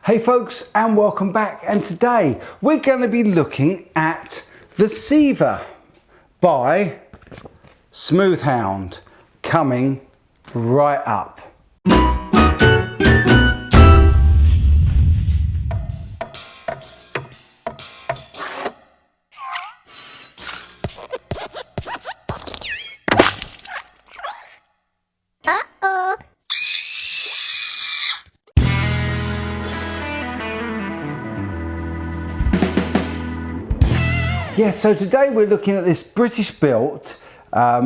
Hey folks, and welcome back, and today we're going to be looking at the Siva by Smoothhound, coming right up. Yeah, so today we're looking at this British built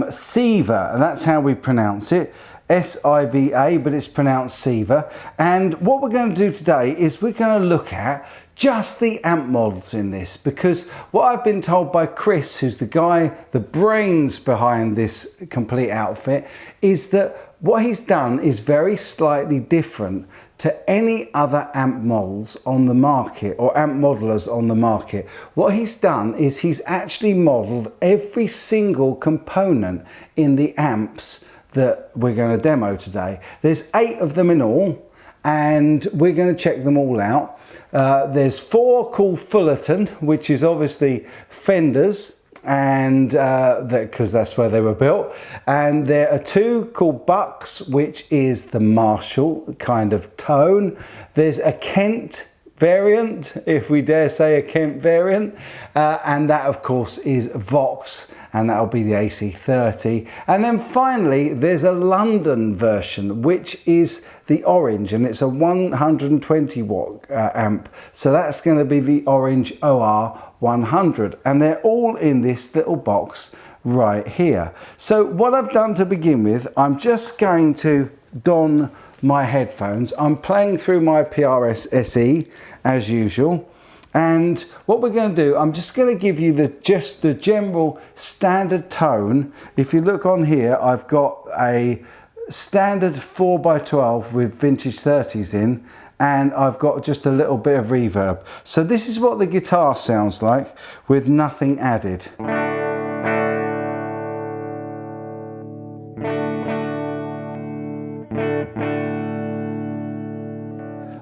Siva, and that's how we pronounce it, S-I-V-A, but it's pronounced Siva. And what we're going to do today is we're going to look at just the amp models in this, because what I've been told by Chris, who's the guy, the brains behind this complete outfit, is that what he's done is very slightly different to any other amp models on the market, or amp modelers on the market. What he's done is he's actually modeled every single component in the amps that we're going to demo today. There's 8 of them in all, and we're going to check them all out. There's 4 called Fullerton, which is obviously Fenders, and because that's where they were built. And there are 2 called Bucks, which is the Marshall kind of tone. There's a Kent variant, if we dare say a Kent variant, and that of course is Vox, and that'll be the AC30. And then finally there's a London version, which is the orange, and it's a 120 watt amp, so that's going to be the orange OR 100, and they're all in this little box right here. So what I've done to begin with, I'm just going to don my headphones. I'm playing through my PRS SE as usual, and what we're going to do, I'm just going to give you just the general standard tone. If you look on here, I've got a standard 4x12 with vintage 30s in, and I've got just a little bit of reverb. So this is what the guitar sounds like with nothing added.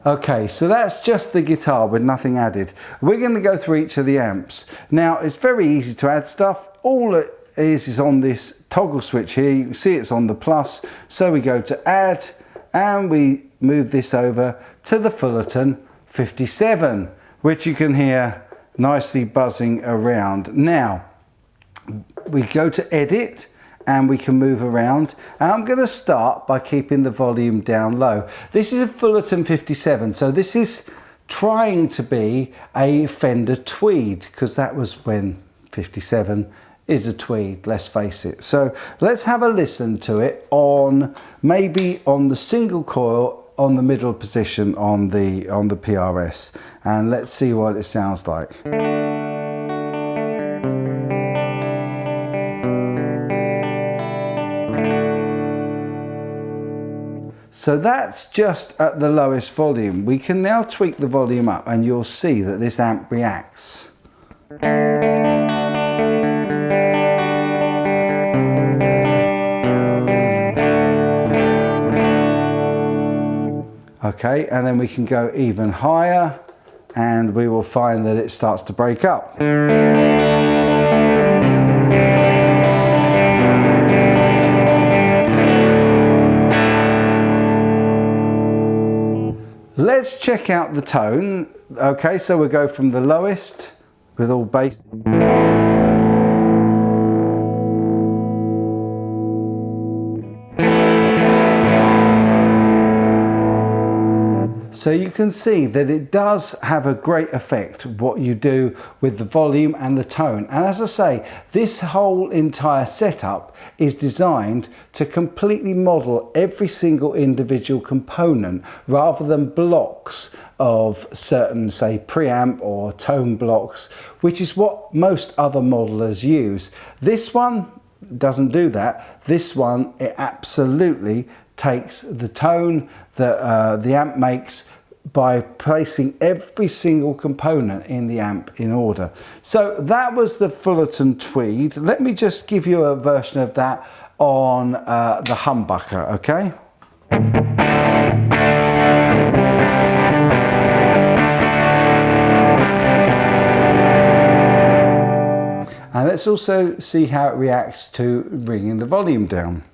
Okay, so that's just the guitar with nothing added. We're going to go through each of the amps. Now, it's very easy to add stuff. All it is on this toggle switch here. You can see it's on the plus. So we go to add, and we move this over to the Fullerton 57, which you can hear nicely buzzing around. Now, we go to edit, and we can move around, and I'm going to start by keeping the volume down low. This is a Fullerton 57, so this is trying to be a Fender Tweed, because that was when 57 is a Tweed, let's face it. So let's have a listen to it on, maybe on the single coil on the middle position on the PRS, and let's see what it sounds like. So that's just at the lowest volume. We can now tweak the volume up, and you'll see that this amp reacts. Okay, and then we can go even higher, and we will find that it starts to break up. Let's check out the tone. Okay, so we'll go from the lowest with all bass. So you can see that it does have a great effect what you do with the volume and the tone. And as I say, this whole entire setup is designed to completely model every single individual component rather than blocks of certain, say, preamp or tone blocks, which is what most other modelers use. This one doesn't do that. This one, it absolutely takes the tone that the amp makes by placing every single component in the amp in order. So that was the Fullerton Tweed. Let me just give you a version of that on the Humbucker, okay? let's also see how it reacts to bringing the volume down.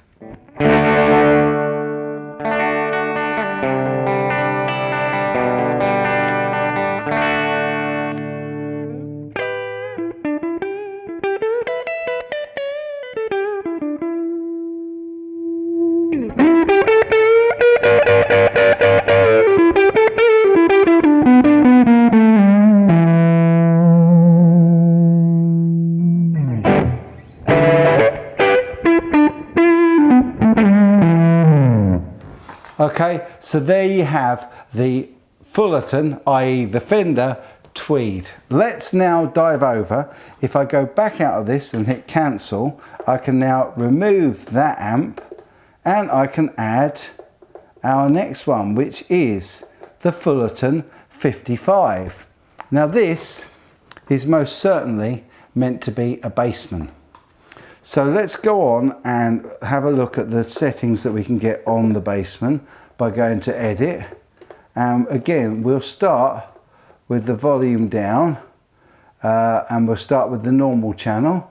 Okay, so there you have the Fullerton, i.e. the Fender Tweed. Let's now dive over. If I go back out of this and hit cancel, I can now remove that amp and I can add our next one, which is the Fullerton 55. Now this is most certainly meant to be a bassman. So let's go on and have a look at the settings that we can get on the bassman by going to edit. Again, we'll start with the volume down and we'll start with the normal channel,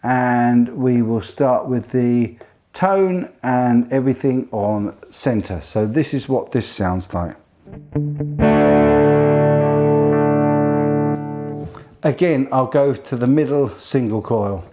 and we will start with the tone and everything on center. So this is what this sounds like. Again, I'll go to the middle single coil.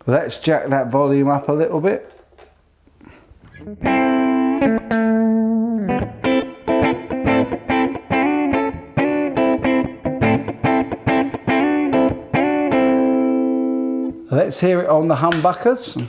Let's jack that volume up a little bit. Let's hear it on the humbuckers.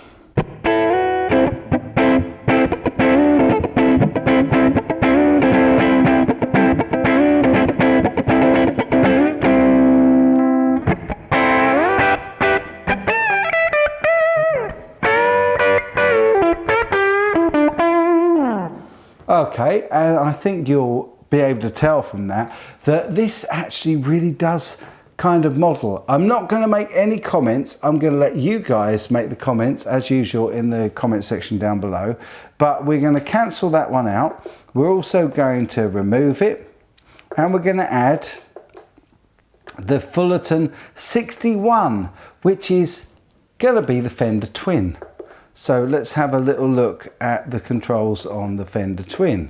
Okay, and I think you'll be able to tell from that this actually really does kind of model. I'm not going to make any comments. I'm going to let you guys make the comments as usual in the comment section down below, but we're going to cancel that one out. We're also going to remove it, and we're going to add the Fullerton 61, which is going to be the Fender Twin. So let's have a little look at the controls on the Fender Twin.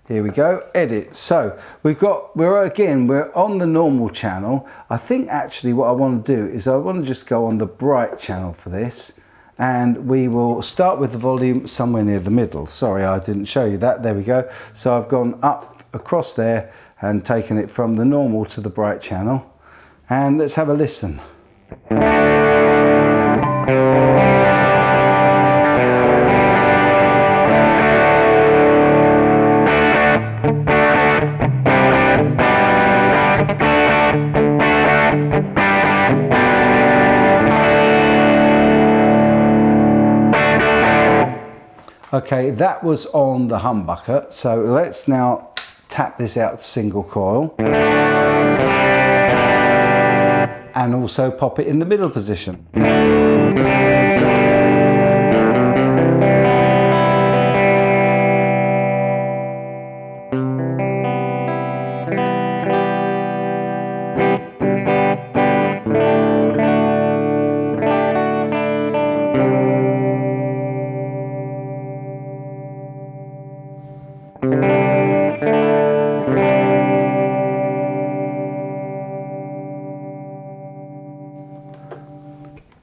Here we go, edit. So we're on the normal channel. I think actually what I want to do is I want to just go on the bright channel for this, and we will start with the volume somewhere near the middle. Sorry, I didn't show you that. There we go. So I've gone up across there and taken it from the normal to the bright channel. And let's have a listen. Okay, that was on the humbucker, so let's now tap this out to single coil and also pop it in the middle position.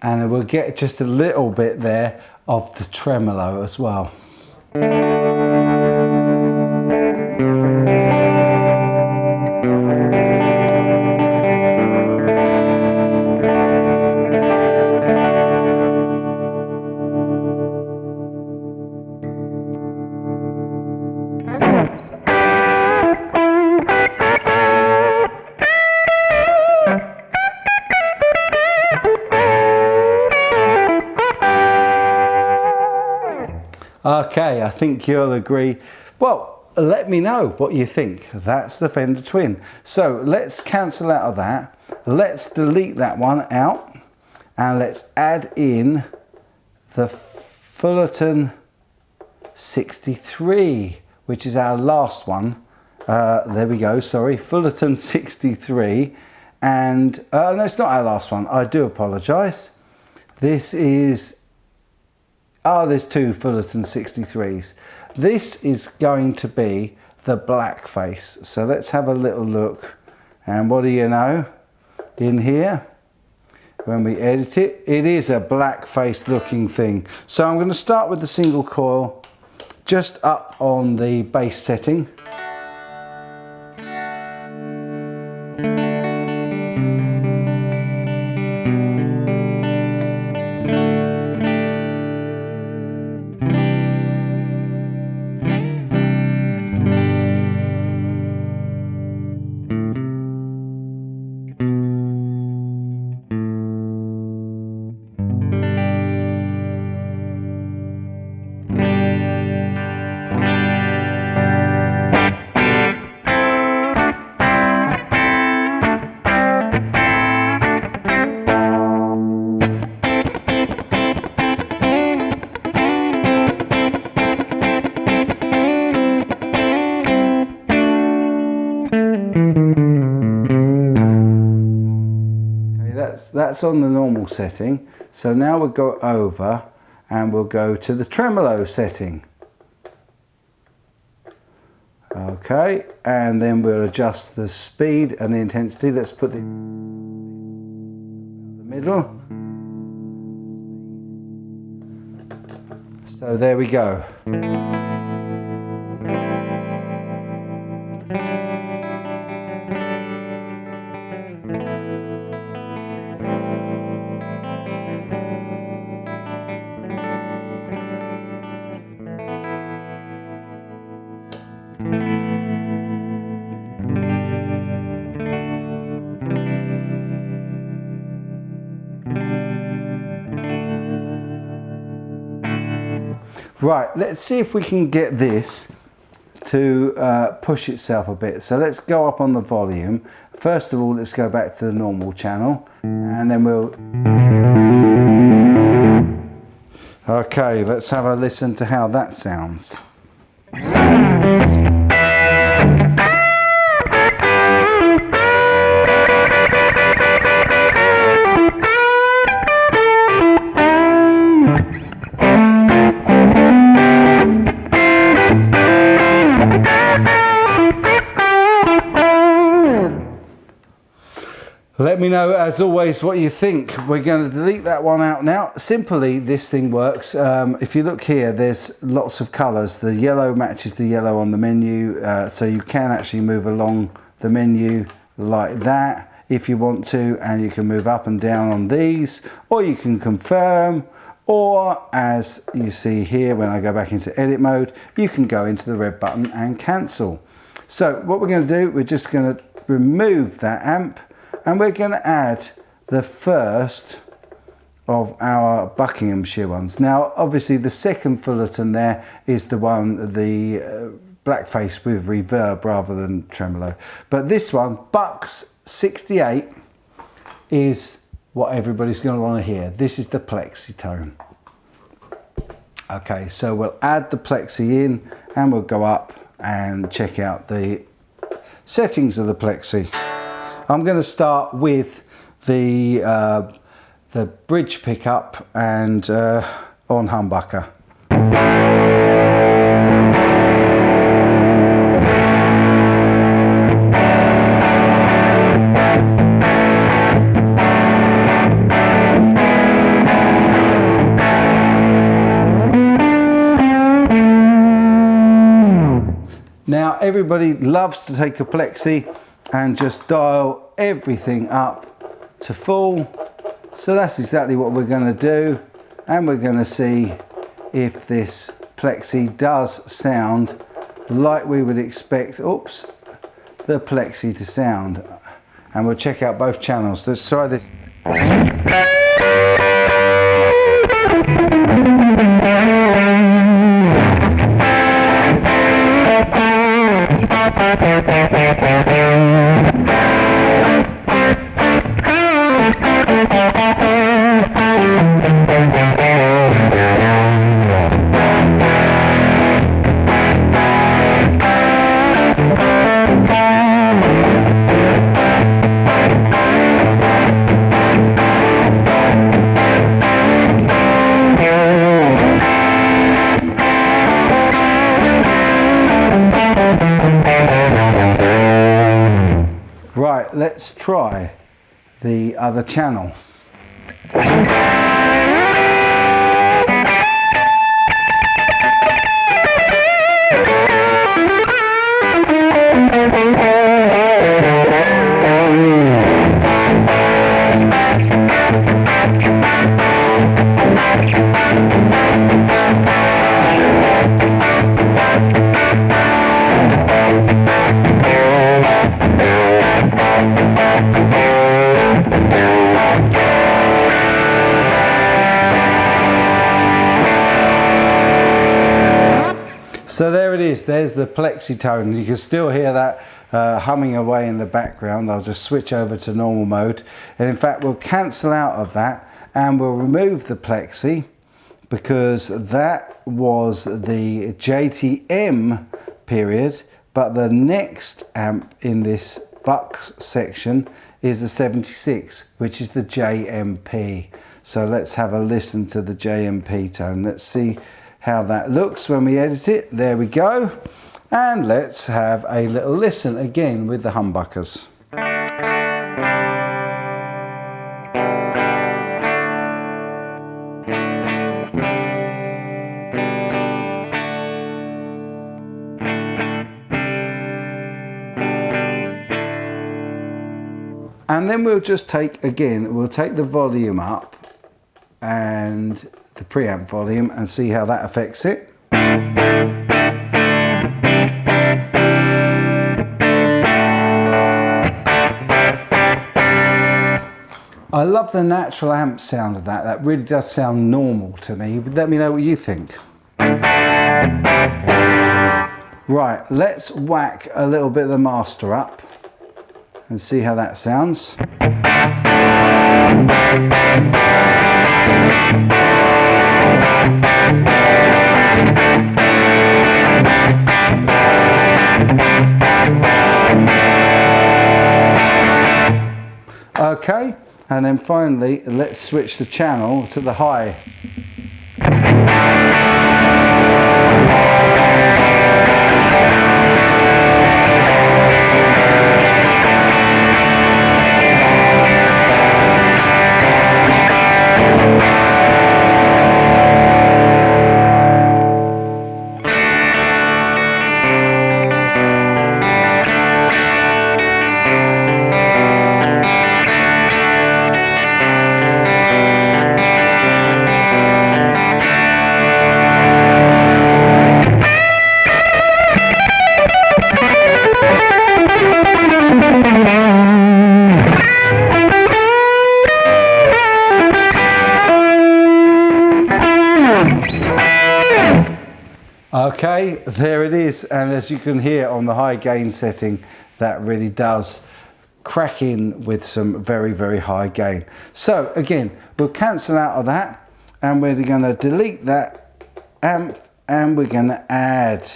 And we'll get just a little bit there of the tremolo as well. Okay, I think you'll agree. Well, let me know what you think. That's the Fender Twin. So let's cancel out of that. Let's delete that one out, and let's add in the Fullerton 63, which is our last one. There we go, sorry, Fullerton 63. And no, it's not our last one, I do apologise. This is, there's two Fullerton 63s. This is going to be the black face. So let's have a little look. And what do you know? In here, when we edit it, it is a black face looking thing. So I'm going to start with the single coil just up on the bass setting. That's on the normal setting. So now we'll go over and we'll go to the tremolo setting. Okay, and then we'll adjust the speed and the intensity. Let's put the middle. So there we go. Right, let's see if we can get this to push itself a bit. So let's go up on the volume. First of all, let's go back to the normal channel, and then we'll... Okay, let's have a listen to how that sounds. Let me know, as always, what you think. We're going to delete that one out now. Simply, this thing works. If you look here, there's lots of colours. The yellow matches the yellow on the menu, so you can actually move along the menu like that if you want to, and you can move up and down on these, or you can confirm, or as you see here, when I go back into edit mode, you can go into the red button and cancel. So what we're going to do, we're just going to remove that amp, and we're going to add the first of our Buckinghamshire ones. Now, obviously, the second Fullerton there is the one, the blackface with reverb rather than tremolo. But this one, Bucks 68, is what everybody's going to want to hear. This is the plexi tone. Okay, so we'll add the plexi in, and we'll go up and check out the settings of the plexi. I'm going to start with the bridge pickup and on humbucker. Now everybody loves to take a plexi and just dial everything up to full. So that's exactly what we're going to do, and we're going to see if this plexi does sound like we would expect, oops, the plexi to sound. And we'll check out both channels. Let's try this. let's try the other channel. So there it is, there's the plexi tone. You can still hear that humming away in the background. I'll just switch over to normal mode. And in fact, we'll cancel out of that and we'll remove the plexi, because that was the JTM period, but the next amp in this Bucks section is the 76, which is the JMP. So let's have a listen to the JMP tone. Let's see how that looks when we edit it. There we go. And let's have a little listen again with the humbuckers. And then we'll just take, again, we'll take the volume up and the preamp volume and see how that affects it. I love the natural amp sound of that. That really does sound normal to me. Let me know what you think. Right, let's whack a little bit of the master up and see how that sounds. Okay, and then finally let's switch the channel to the high. Okay, there it is, and as you can hear on the high gain setting, that really does crack in with some very, very high gain. So again, we'll cancel out of that and we're going to delete that amp and we're going to add,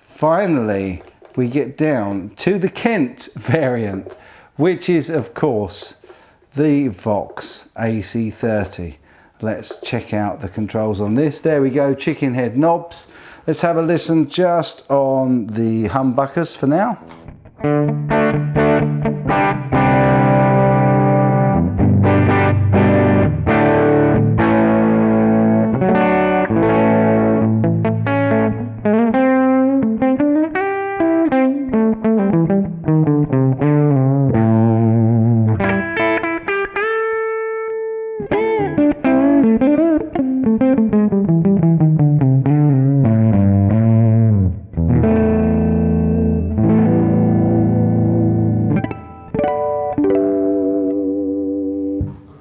finally, we get down to the Kent variant, which is of course the Vox AC30. Let's check out the controls on this. There we go, chicken head knobs. Let's have a listen just on the humbuckers for now.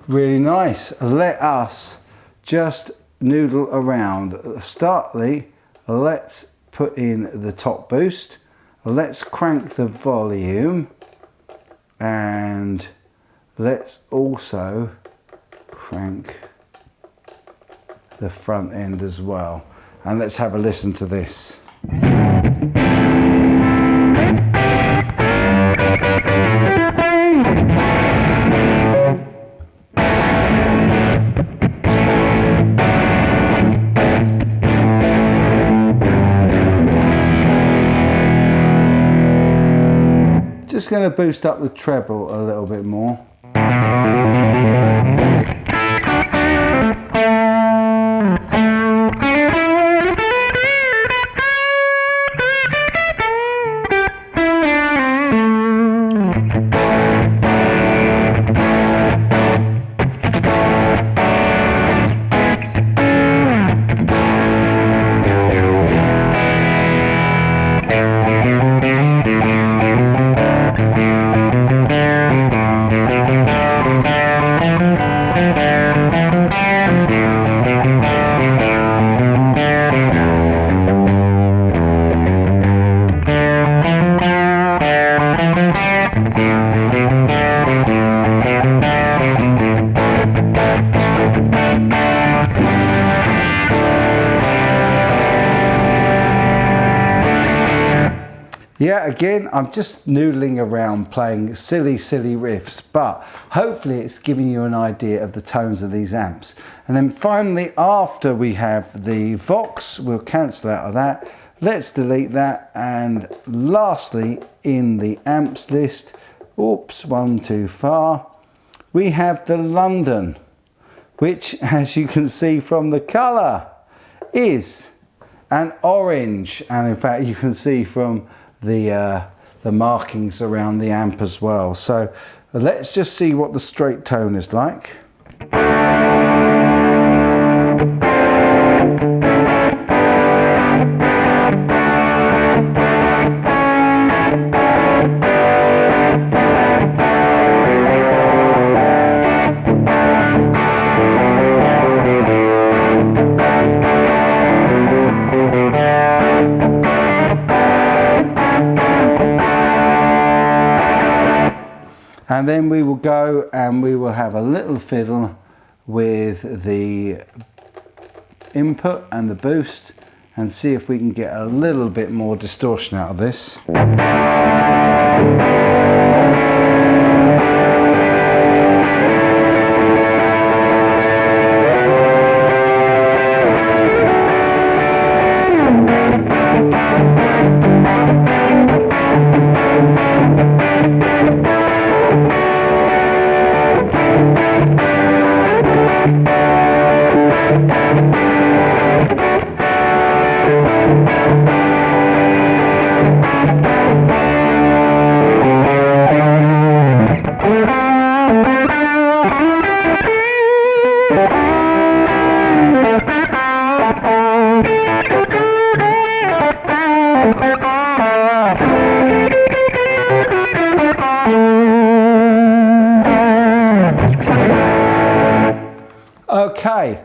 Really nice. Let us just noodle around. Startly, let's put in the top boost. Let's crank the volume and let's also crank the front end as well. And let's have a listen to this. Just just going to boost up the treble a little bit more. Yeah, again, I'm just noodling around playing silly riffs, but hopefully it's giving you an idea of the tones of these amps. And then finally, after we have the Vox, we'll cancel out of that. Let's delete that. And lastly, in the amps list, oops, one too far, we have the London, which, as you can see from the color, is an orange. And in fact, you can see from the markings around the amp as well. So let's just see what the straight tone is like. And then we will go and we will have a little fiddle with the input and the boost and see if we can get a little bit more distortion out of this. Okay,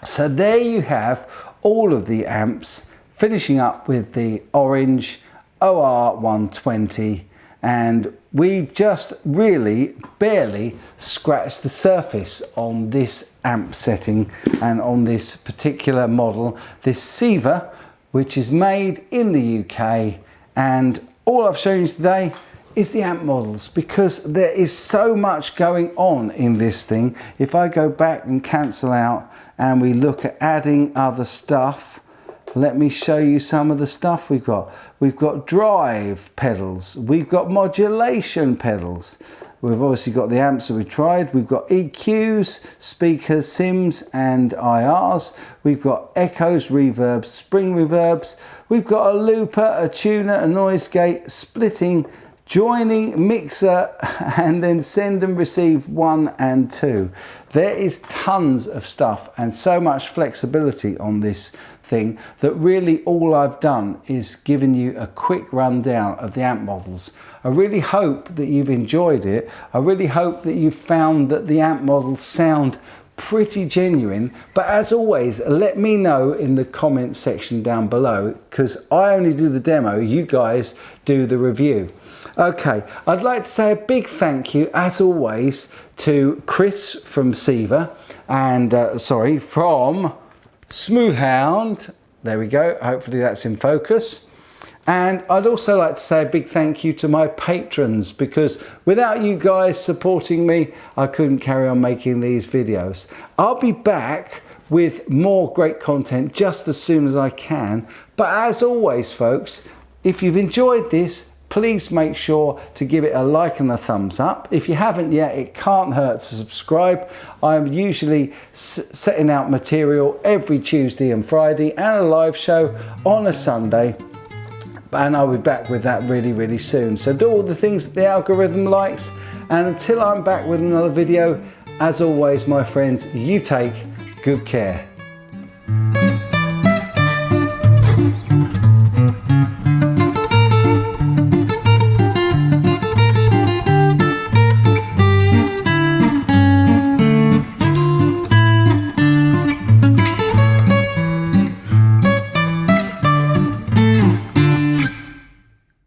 so there you have all of the amps, finishing up with the orange OR 120, and we've just really barely scratched the surface on this amp setting and on this particular model, this Siva, which is made in the UK. And all I've shown you today is the amp models, because there is so much going on in this thing. If I go back and cancel out and we look at adding other stuff, let me show you some of the stuff we've got. We've got drive pedals, we've got modulation pedals, we've obviously got the amps that we tried, we've got EQs, speakers, sims and IRs, we've got echoes, reverbs, spring reverbs, we've got a looper, a tuner, a noise gate, splitting, joining, mixer, and then send and receive 1 and 2. There is tons of stuff and so much flexibility on this thing that really all I've done is given you a quick rundown of the amp models. I really hope that you've enjoyed it. I really hope that you found that the amp models sound pretty genuine, but as always, let me know in the comment section down below, because I only do the demo, you guys do the review. Okay, I'd like to say a big thank you, as always, to Chris from Siva and from Smoothhound. There we go, hopefully that's in focus. And I'd also like to say a big thank you to my patrons, because without you guys supporting me, I couldn't carry on making these videos. I'll be back with more great content just as soon as I can. But as always, folks, if you've enjoyed this, please make sure to give it a like and a thumbs up. If you haven't yet, it can't hurt to subscribe. I'm usually setting out material every Tuesday and Friday and a live show on a Sunday. And I'll be back with that really soon. So do all the things that the algorithm likes. And until I'm back with another video, as always, my friends, you take good care.